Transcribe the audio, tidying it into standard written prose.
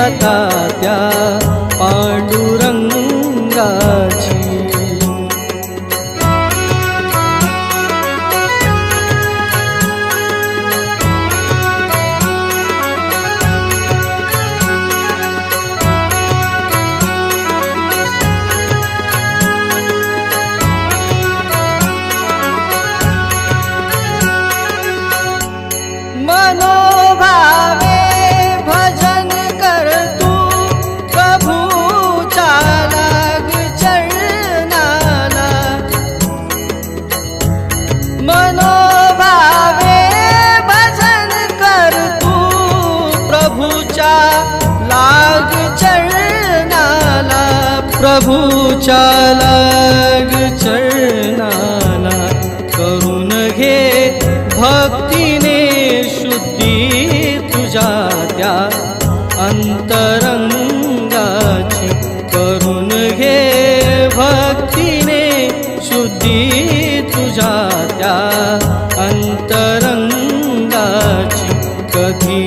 आता त्या पांडुरंगाची. मनोभावे भजन कर तू प्रभूच्या लाग चरणाला. मनोभावे भजन कर तू प्रभूच्या लाग चरणाला. प्रभूच्या लाग चरणाला करून घे भक्तीने शुद्धी तुझ्या त्या अंतरंगाची. करून घे भक्तीने शुद्धी तुझ्या त्या अंतरंगाची. कधी